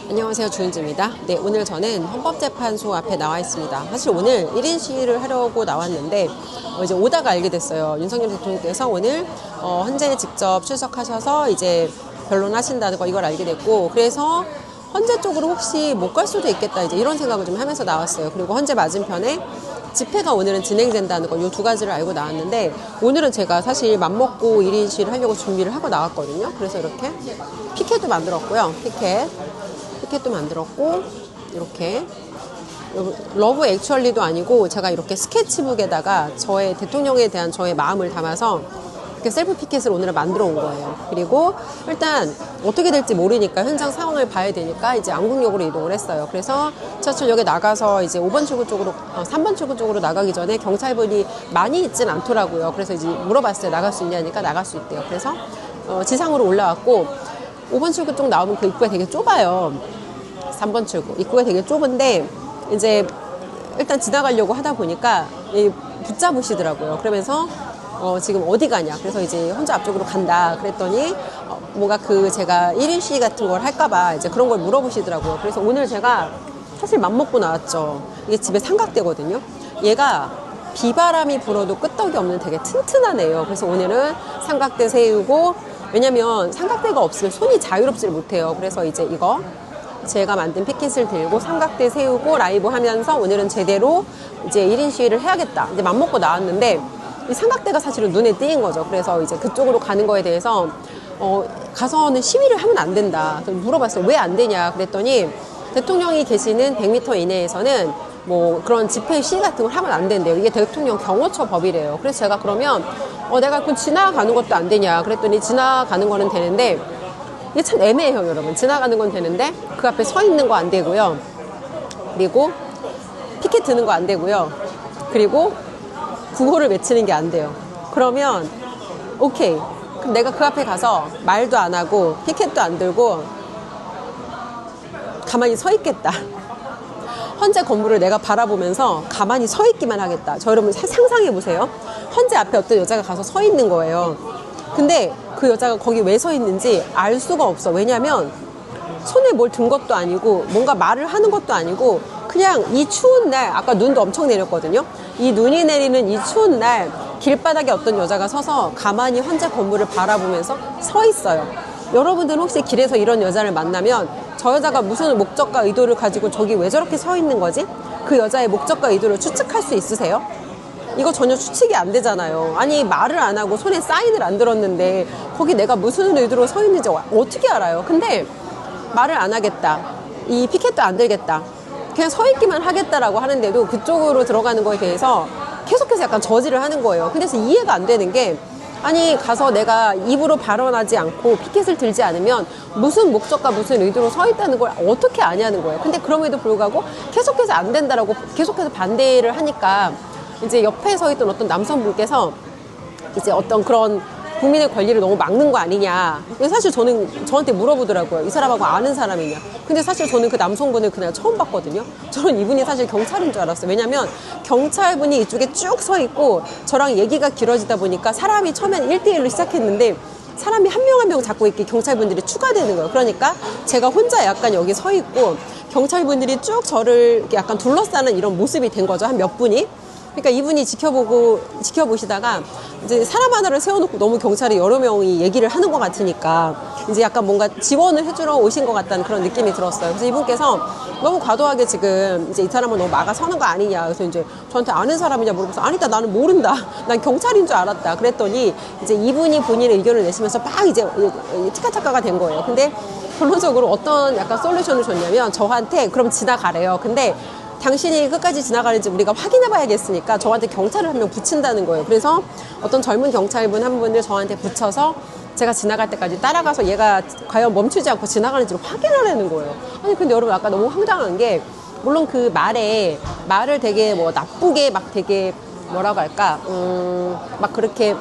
안녕하세요, 주은지입니다. 네, 오늘 저는 헌법재판소 앞에 나와 있습니다. 사실 오늘 1인 시위를 하려고 나왔는데 이제 오다가 알게 됐어요. 윤석열 대통령께서 오늘 헌재에 직접 출석하셔서 이제 변론하신다는 거 이걸 알게 됐고, 그래서 헌재 쪽으로 혹시 못 갈 수도 있겠다 이제 이런 생각을 좀 하면서 나왔어요. 그리고 헌재 맞은편에 집회가 오늘은 진행된다는 거, 이 두 가지를 알고 나왔는데, 오늘은 제가 사실 맘먹고 1인 시위를 하려고 준비를 하고 나왔거든요. 그래서 이렇게 피켓도 만들었고요. 피켓도 만들었고, 이렇게 러브 액츄얼리도 아니고 제가 이렇게 스케치북에다가 저의 대통령에 대한 저의 마음을 담아서 이렇게 셀프 피켓을 오늘은 만들어 온 거예요. 그리고 일단 어떻게 될지 모르니까 현장 상황을 봐야 되니까 이제 안국역으로 이동을 했어요. 그래서 지하철역에 나가서 이제 5번 출구 쪽으로 3번 출구 쪽으로 나가기 전에 경찰분이 많이 있진 않더라고요. 그래서 이제 물어봤어요. 나갈 수 있냐니까 나갈 수 있대요. 그래서 지상으로 올라왔고, 5번 출구 쪽 나오면 그 입구가 되게 좁아요. 3번 출구 입구가 되게 좁은데 이제 일단 지나가려고 하다 보니까 붙잡으시더라고요. 그러면서 지금 어디 가냐, 그래서 이제 혼자 앞쪽으로 간다 그랬더니 뭔가 제가 1인 시위 같은 걸 할까봐 이제 그런 걸 물어보시더라고요. 그래서 오늘 제가 사실 맘먹고 나왔죠. 이게 집에 삼각대거든요. 얘가 비바람이 불어도 끄떡이 없는 되게 튼튼한 애예요. 그래서 오늘은 삼각대 세우고, 왜냐면 삼각대가 없으면 손이 자유롭지를 못해요. 그래서 이제 이거 제가 만든 피켓을 들고 삼각대 세우고 라이브 하면서 오늘은 제대로 이제 1인 시위를 해야겠다 이제 맘먹고 나왔는데, 이 삼각대가 사실은 눈에 띄인 거죠. 그래서 이제 그쪽으로 가는 거에 대해서 가서는 시위를 하면 안 된다. 물어봤어요. 왜 안 되냐 그랬더니 대통령이 계시는 100m 이내에서는 뭐 그런 집회 시위 같은 걸 하면 안 된대요. 이게 대통령 경호처 법이래요. 그래서 제가 그러면 내가 그 지나가는 것도 안 되냐 그랬더니 지나가는 거는 되는데, 이게 참 애매해요, 여러분. 지나가는 건 되는데 그 앞에 서 있는 거 안 되고요. 그리고 피켓 드는 거 안 되고요. 그리고 구호를 외치는 게 안 돼요. 그러면 오케이. 그럼 내가 그 앞에 가서 말도 안 하고 피켓도 안 들고 가만히 서 있겠다. 헌재 건물을 내가 바라보면서 가만히 서 있기만 하겠다. 저 여러분 상상해 보세요. 헌재 앞에 어떤 여자가 가서 서 있는 거예요. 근데 그 여자가 거기 왜 서 있는지 알 수가 없어. 왜냐면 손에 뭘 든 것도 아니고 뭔가 말을 하는 것도 아니고 그냥 이 추운 날, 아까 눈도 엄청 내렸거든요. 이 눈이 내리는 이 추운 날 길바닥에 어떤 여자가 서서 가만히 헌재 건물을 바라보면서 서 있어요. 여러분들 혹시 길에서 이런 여자를 만나면 저 여자가 무슨 목적과 의도를 가지고 저기 왜 저렇게 서 있는 거지? 그 여자의 목적과 의도를 추측할 수 있으세요? 이거 전혀 추측이 안 되잖아요. 아니, 말을 안 하고 손에 사인을 안 들었는데 거기 내가 무슨 의도로 서 있는지 어떻게 알아요? 근데 말을 안 하겠다, 이 피켓도 안 들겠다, 그냥 서 있기만 하겠다라고 하는데도 그쪽으로 들어가는 거에 대해서 계속해서 약간 저지를 하는 거예요. 그래서 이해가 안 되는 게, 아니 가서 내가 입으로 발언하지 않고 피켓을 들지 않으면 무슨 목적과 무슨 의도로 서 있다는 걸 어떻게 아냐는 거예요. 근데 그럼에도 불구하고 계속해서 안 된다라고 계속해서 반대를 하니까 이제 옆에 서 있던 어떤 남성분께서 이제 어떤 그런 국민의 권리를 너무 막는 거 아니냐. 사실 저한테 물어보더라고요. 이 사람하고 아는 사람이냐. 근데 사실 저는 그 남성분을 그냥 처음 봤거든요. 저는 이분이 사실 경찰인 줄 알았어요. 왜냐면 경찰분이 이쪽에 쭉 서 있고 저랑 얘기가 길어지다 보니까 사람이 처음엔 1대1로 시작했는데 사람이 한 명 한 명 자꾸 이렇게 경찰분들이 추가되는 거예요. 그러니까 제가 혼자 약간 여기 서 있고 경찰분들이 쭉 저를 이렇게 약간 둘러싸는 이런 모습이 된 거죠. 한 몇 분이. 그러니까 이분이 지켜보시다가 이제 사람 하나를 세워놓고 너무 경찰이 여러 명이 얘기를 하는 것 같으니까 이제 약간 뭔가 지원을 해주러 오신 것 같다는 그런 느낌이 들었어요. 그래서 이분께서 너무 과도하게 지금 이제 이 사람을 너무 막아서는 거 아니냐. 그래서 이제 저한테 아는 사람이냐 물어봐서 아니다, 나는 모른다. 난 경찰인 줄 알았다. 그랬더니 이제 이분이 본인의 의견을 내시면서 막 이제 티카타카가 된 거예요. 근데 결론적으로 어떤 약간 솔루션을 줬냐면 저한테 그럼 지나가래요. 근데 당신이 끝까지 지나가는지 우리가 확인해 봐야겠으니까 저한테 경찰을 한 명 붙인다는 거예요. 그래서 어떤 젊은 경찰분 한 분을 저한테 붙여서 제가 지나갈 때까지 따라가서 얘가 과연 멈추지 않고 지나가는지를 확인하려는 거예요. 아니 근데 여러분 아까 너무 황당한 게, 물론 그 말을 되게 뭐 나쁘게 막 되게 뭐라고 할까 막 그렇게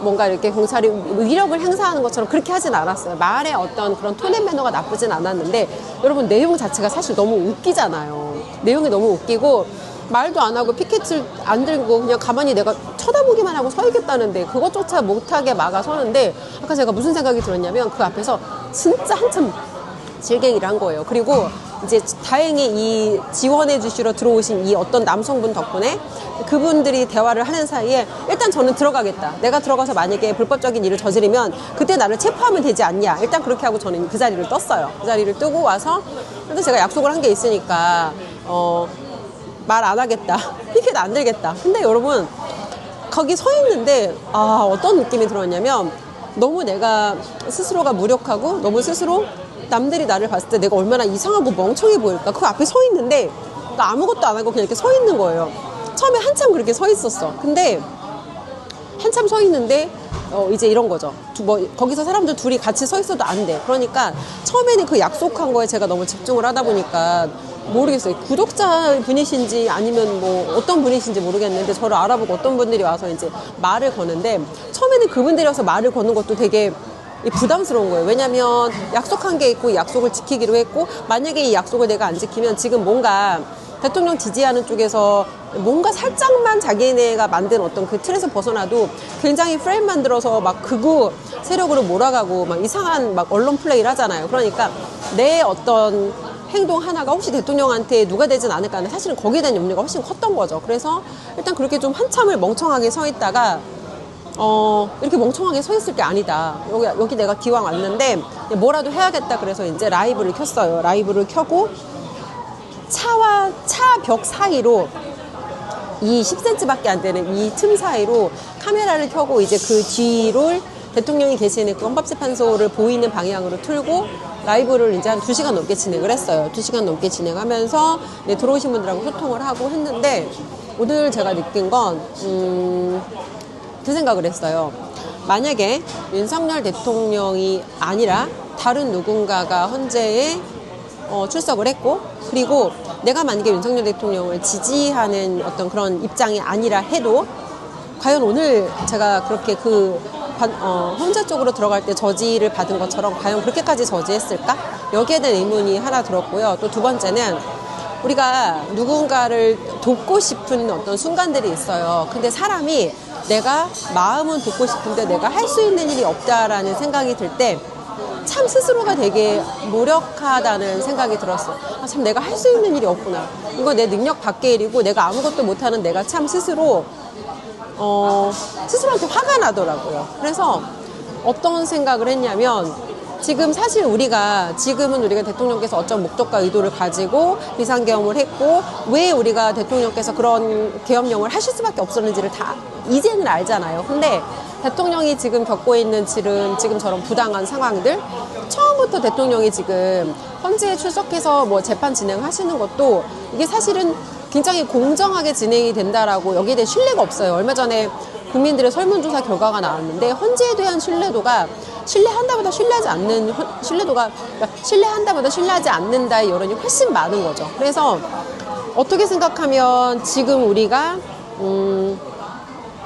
뭔가 이렇게 경찰이 위력을 행사하는 것처럼 그렇게 하진 않았어요. 말의 어떤 그런 톤 앤 매너가 나쁘진 않았는데, 여러분 내용 자체가 사실 너무 웃기잖아요. 내용이 너무 웃기고 말도 안 하고 피켓을 안 들고 그냥 가만히 내가 쳐다보기만 하고 서 있겠다는데 그것조차 못하게 막아서는데, 아까 제가 무슨 생각이 들었냐면 그 앞에서 진짜 한참 질갱이를 한 거예요. 그리고 이제 다행히 이 지원해 주시러 들어오신 이 어떤 남성분 덕분에 그분들이 대화를 하는 사이에 일단 저는 들어가겠다. 내가 들어가서 만약에 불법적인 일을 저지르면 그때 나를 체포하면 되지 않냐. 일단 그렇게 하고 저는 그 자리를 떴어요. 그 자리를 뜨고 와서 그래도 제가 약속을 한 게 있으니까 말 안 하겠다. 피켓 안 들겠다. 근데 여러분 거기 서 있는데 어떤 느낌이 들었냐면 너무 내가 스스로가 무력하고 너무 스스로 남들이 나를 봤을 때 내가 얼마나 이상하고 멍청해 보일까. 그 앞에 서 있는데 나 아무것도 안 하고 그냥 이렇게 서 있는 거예요. 처음에 한참 그렇게 서 있었어. 근데 한참 서 있는데 이제 이런 거죠. 거기서 사람들 둘이 같이 서 있어도 안 돼. 그러니까 처음에는 그 약속한 거에 제가 너무 집중을 하다 보니까 모르겠어요. 구독자 분이신지 아니면 뭐 어떤 분이신지 모르겠는데 저를 알아보고 어떤 분들이 와서 이제 말을 거는데 처음에는 그분들이 와서 말을 거는 것도 되게 부담스러운 거예요. 왜냐면 약속한 게 있고 약속을 지키기로 했고 만약에 이 약속을 내가 안 지키면 지금 뭔가 대통령 지지하는 쪽에서 뭔가 살짝만 자기네가 만든 어떤 그 틀에서 벗어나도 굉장히 프레임 만들어서 막 극우 세력으로 몰아가고 막 이상한 막 언론 플레이를 하잖아요. 그러니까 내 어떤 행동 하나가 혹시 대통령한테 누가 되진 않을까 하는 사실은 거기에 대한 염려가 훨씬 컸던 거죠. 그래서 일단 그렇게 좀 한참을 멍청하게 서 있다가 이렇게 멍청하게 서 있을 게 아니다. 여기 내가 기왕 왔는데 뭐라도 해야겠다. 그래서 이제 라이브를 켰어요. 라이브를 켜고 차와 차 벽 사이로 이 10cm밖에 안 되는 이 틈 사이로 카메라를 켜고 이제 그 뒤를 대통령이 계시는 그 헌법재판소를 보이는 방향으로 틀고 라이브를 이제 한 2시간 넘게 진행을 했어요. 2시간 넘게 진행하면서 들어오신 분들하고 소통을 하고 했는데 오늘 제가 느낀 건 그 생각을 했어요. 만약에 윤석열 대통령이 아니라 다른 누군가가 헌재에 출석을 했고 그리고 내가 만약에 윤석열 대통령을 지지하는 어떤 그런 입장이 아니라 해도 과연 오늘 제가 그렇게 헌재 쪽으로 들어갈 때 저지를 받은 것처럼 과연 그렇게까지 저지했을까? 여기에 대한 의문이 하나 들었고요. 또 두 번째는 우리가 누군가를 돕고 싶은 어떤 순간들이 있어요. 근데 사람이 내가 마음은 돕고 싶은데 내가 할 수 있는 일이 없다라는 생각이 들 때 참 스스로가 되게 무력하다는 생각이 들었어. 참 내가 할 수 있는 일이 없구나. 이거 내 능력 밖의 일이고 내가 아무것도 못하는 내가 참 스스로한테 화가 나더라고요. 그래서 어떤 생각을 했냐면 지금은 우리가 대통령께서 어떤 목적과 의도를 가지고 비상계엄을 했고 왜 우리가 대통령께서 그런 계엄령을 하실 수밖에 없었는지를 다 이제는 알잖아요. 근데 대통령이 지금 겪고 있는 지금처럼 부당한 상황들 처음부터 대통령이 지금 헌재에 출석해서 뭐 재판 진행하시는 것도 이게 사실은 굉장히 공정하게 진행이 된다라고 여기에 대해 신뢰가 없어요. 얼마 전에 국민들의 설문조사 결과가 나왔는데 헌재에 대한 신뢰도가 신뢰한다보다 신뢰하지 않는다의 여론이 훨씬 많은 거죠. 그래서 어떻게 생각하면 지금 우리가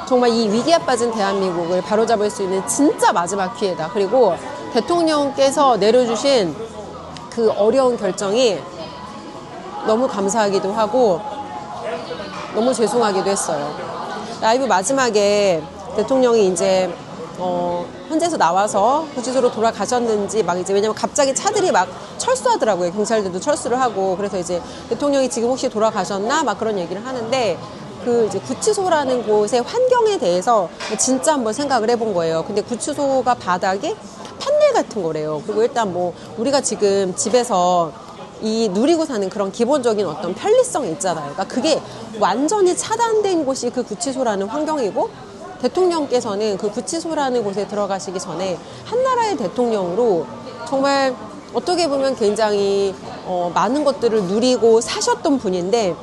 정말 이 위기에 빠진 대한민국을 바로잡을 수 있는 진짜 마지막 기회다. 그리고 대통령께서 내려주신 그 어려운 결정이 너무 감사하기도 하고 너무 죄송하기도 했어요. 라이브 마지막에 대통령이 이제 헌재에서 나와서 구치소로 돌아가셨는지 왜냐면 갑자기 차들이 막 철수하더라고요. 경찰들도 철수를 하고. 그래서 이제 대통령이 지금 혹시 돌아가셨나 막 그런 얘기를 하는데 이제 구치소라는 곳의 환경에 대해서 진짜 한번 생각을 해본 거예요. 근데 구치소가 바닥에 판넬 같은 거래요. 그리고 일단 우리가 지금 집에서 누리고 사는 그런 기본적인 어떤 편리성이 있잖아요. 그러니까 그게 완전히 차단된 곳이 그 구치소라는 환경이고 대통령께서는 그 구치소라는 곳에 들어가시기 전에 한나라의 대통령으로 정말 어떻게 보면 굉장히 많은 것들을 누리고 사셨던 분인데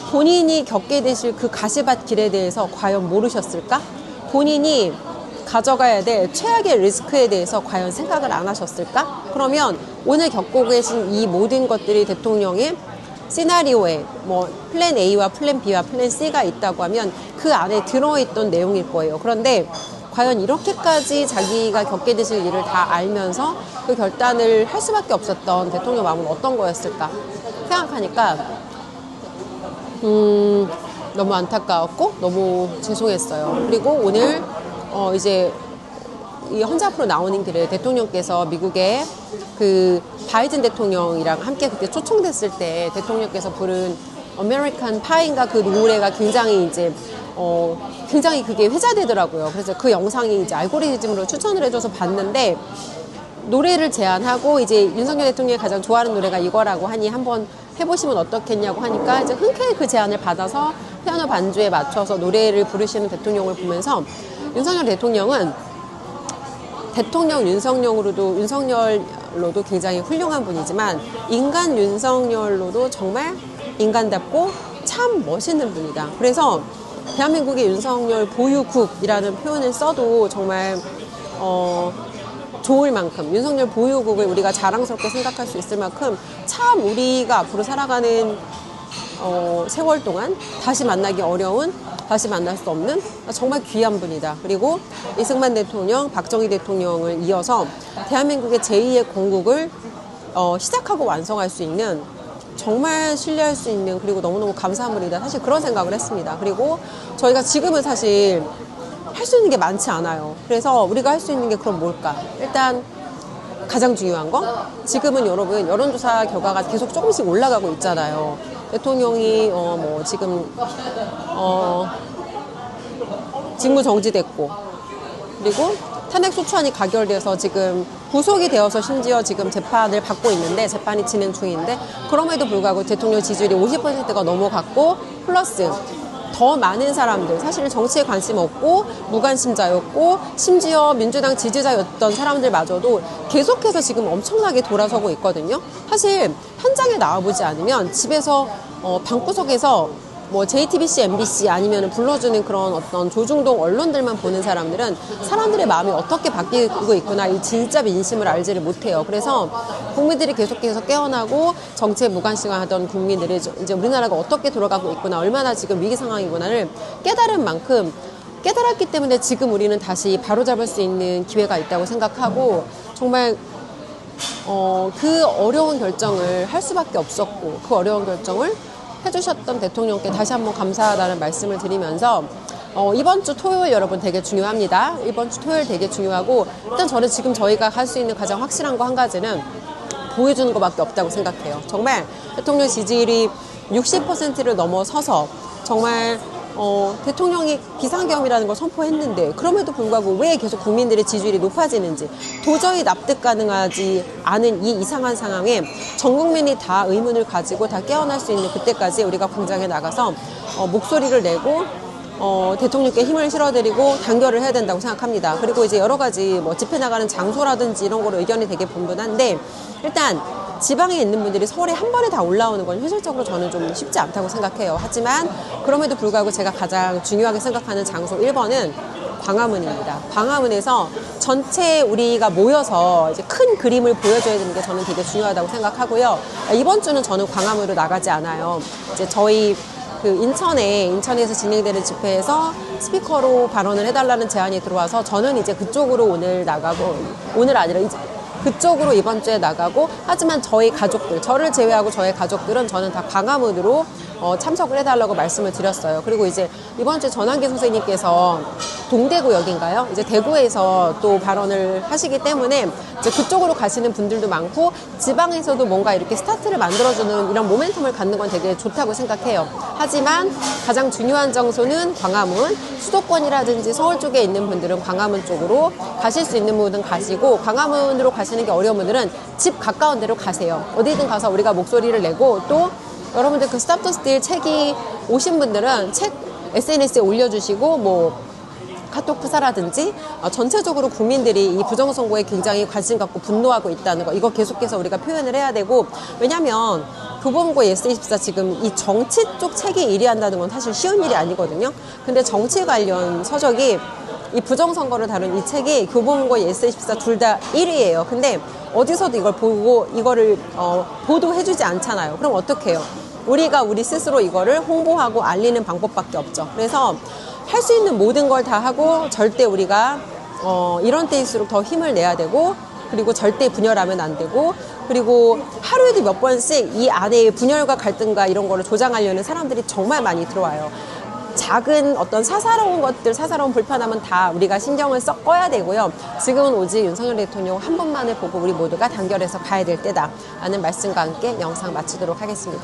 본인이 겪게 되실 그 가시밭 길에 대해서 과연 모르셨을까? 본인이 가져가야 될 최악의 리스크에 대해서 과연 생각을 안 하셨을까? 그러면 오늘 겪고 계신 이 모든 것들이 대통령의 시나리오에 플랜 A와 플랜 B와 플랜 C가 있다고 하면 그 안에 들어있던 내용일 거예요. 그런데 과연 이렇게까지 자기가 겪게 되실 일을 다 알면서 그 결단을 할 수밖에 없었던 대통령 마음은 어떤 거였을까 생각하니까 너무 안타까웠고 너무 죄송했어요. 그리고 오늘 이제 이 헌재 앞으로 나오는 길에 대통령께서 미국의 그 바이든 대통령이랑 함께 그때 초청됐을 때 대통령께서 부른 아메리칸 파이인가 그 노래가 굉장히 이제 굉장히 그게 회자되더라고요. 그래서 그 영상이 이제 알고리즘으로 추천을 해줘서 봤는데 노래를 제안하고 이제 윤석열 대통령이 가장 좋아하는 노래가 이거라고 하니 한번 해보시면 어떻겠냐고 하니까 이제 흔쾌히 그 제안을 받아서 피아노 반주에 맞춰서 노래를 부르시는 대통령을 보면서 윤석열 대통령은 대통령 윤석열로도 굉장히 훌륭한 분이지만 인간 윤석열로도 정말 인간답고 참 멋있는 분이다. 그래서 대한민국의 윤석열 보유국이라는 표현을 써도 정말 좋을 만큼 윤석열 보유국을 우리가 자랑스럽게 생각할 수 있을 만큼 참 우리가 앞으로 살아가는 세월 동안 다시 만나기 어려운, 다시 만날 수 없는 정말 귀한 분이다. 그리고 이승만 대통령, 박정희 대통령을 이어서 대한민국의 제2의 건국을 시작하고 완성할 수 있는 정말 신뢰할 수 있는 그리고 너무너무 감사한 분이다. 사실 그런 생각을 했습니다. 그리고 저희가 지금은 사실 할 수 있는 게 많지 않아요. 그래서 우리가 할 수 있는 게 그럼 뭘까? 일단 가장 중요한 거 지금은 여러분 여론조사 결과가 계속 조금씩 올라가고 있잖아요. 대통령이 지금 직무 정지됐고 그리고 탄핵 소추안이 가결돼서 지금 구속이 되어서 심지어 지금 재판을 받고 있는데 재판이 진행 중인데 그럼에도 불구하고 대통령 지지율이 50%가 넘어갔고 플러스 더 많은 사람들 사실 정치에 관심 없고 무관심자였고 심지어 민주당 지지자였던 사람들마저도 계속해서 지금 엄청나게 돌아서고 있거든요. 사실 현장에 나와보지 않으면 집에서 방구석에서 뭐 JTBC, MBC 아니면 불러주는 그런 어떤 조중동 언론들만 보는 사람들은 사람들의 마음이 어떻게 바뀌고 있구나 이 진짜 민심을 알지를 못해요. 그래서 국민들이 계속해서 깨어나고 정치에 무관심하던 국민들이 이제 우리나라가 어떻게 돌아가고 있구나 얼마나 지금 위기 상황이구나를 깨달은 만큼 깨달았기 때문에 지금 우리는 다시 바로잡을 수 있는 기회가 있다고 생각하고 정말 그 어려운 결정을 할 수밖에 없었고 그 어려운 결정을 해주셨던 대통령께 다시 한번 감사하다는 말씀을 드리면서 이번 주 토요일 여러분 되게 중요합니다. 이번 주 토요일 되게 중요하고 일단 저는 지금 저희가 할 수 있는 가장 확실한 거 한 가지는 보여주는 것밖에 없다고 생각해요. 정말 대통령 지지율이 60%를 넘어서서 정말 대통령이 비상계엄이라는 걸 선포했는데 그럼에도 불구하고 왜 계속 국민들의 지지율이 높아지는지 도저히 납득 가능하지 않은 이 이상한 상황에 전 국민이 다 의문을 가지고 다 깨어날 수 있는 그때까지 우리가 광장에 나가서 목소리를 내고 대통령께 힘을 실어드리고 단결을 해야 된다고 생각합니다. 그리고 이제 여러 가지 뭐 집회 나가는 장소라든지 이런 거로 의견이 되게 분분한데 일단 지방에 있는 분들이 서울에 한 번에 다 올라오는 건 현실적으로 저는 좀 쉽지 않다고 생각해요. 하지만 그럼에도 불구하고 제가 가장 중요하게 생각하는 장소 1번은 광화문입니다. 광화문에서 전체 우리가 모여서 이제 큰 그림을 보여줘야 되는 게 저는 되게 중요하다고 생각하고요. 이번 주는 저는 광화문으로 나가지 않아요. 이제 저희 그 인천에서 진행되는 집회에서 스피커로 발언을 해달라는 제안이 들어와서 저는 이제 그쪽으로 오늘 나가고 오늘 아니라 이제 그쪽으로 이번 주에 나가고 하지만 저희 가족들 저를 제외하고 저의 가족들은 저는 다 광화문으로 참석을 해달라고 말씀을 드렸어요. 그리고 이제 이번 주에 전환기 선생님께서 동대구역인가요? 이제 대구에서 또 발언을 하시기 때문에 이제 그쪽으로 가시는 분들도 많고 지방에서도 뭔가 이렇게 스타트를 만들어주는 이런 모멘텀을 갖는 건 되게 좋다고 생각해요. 하지만 가장 중요한 장소는 광화문, 수도권이라든지 서울 쪽에 있는 분들은 광화문 쪽으로 가실 수 있는 분은 가시고 광화문으로 가시는 게 어려운 분들은 집 가까운 데로 가세요. 어디든 가서 우리가 목소리를 내고 또 여러분들 그 스탑 더 스틸 책이 오신 분들은 책 SNS에 올려주시고 뭐 카톡 프사라든지 전체적으로 국민들이 이 부정선거에 굉장히 관심 갖고 분노하고 있다는 거 이거 계속해서 우리가 표현을 해야 되고 왜냐면 교보문고 예스24 지금 이 정치 쪽 책이 1위 한다는 건 사실 쉬운 일이 아니거든요. 근데 정치 관련 서적이 이 부정선거를 다룬 이 책이 교보문고 예스24 둘 다 1위예요. 근데 어디서도 이걸 보고 이거를 보도해주지 않잖아요. 그럼 어떻게 해요? 우리가 우리 스스로 이거를 홍보하고 알리는 방법밖에 없죠. 그래서 할 수 있는 모든 걸 다 하고 절대 우리가 이런 때일수록 더 힘을 내야 되고 그리고 절대 분열하면 안 되고 그리고 하루에도 몇 번씩 이 안에 분열과 갈등과 이런 거를 조장하려는 사람들이 정말 많이 들어와요. 작은 어떤 사사로운 것들, 사사로운 불편함은 다 우리가 신경을 꺼야 되고요. 지금은 오직 윤석열 대통령 한 분만을 보고 우리 모두가 단결해서 가야 될 때다 라는 말씀과 함께 영상 마치도록 하겠습니다.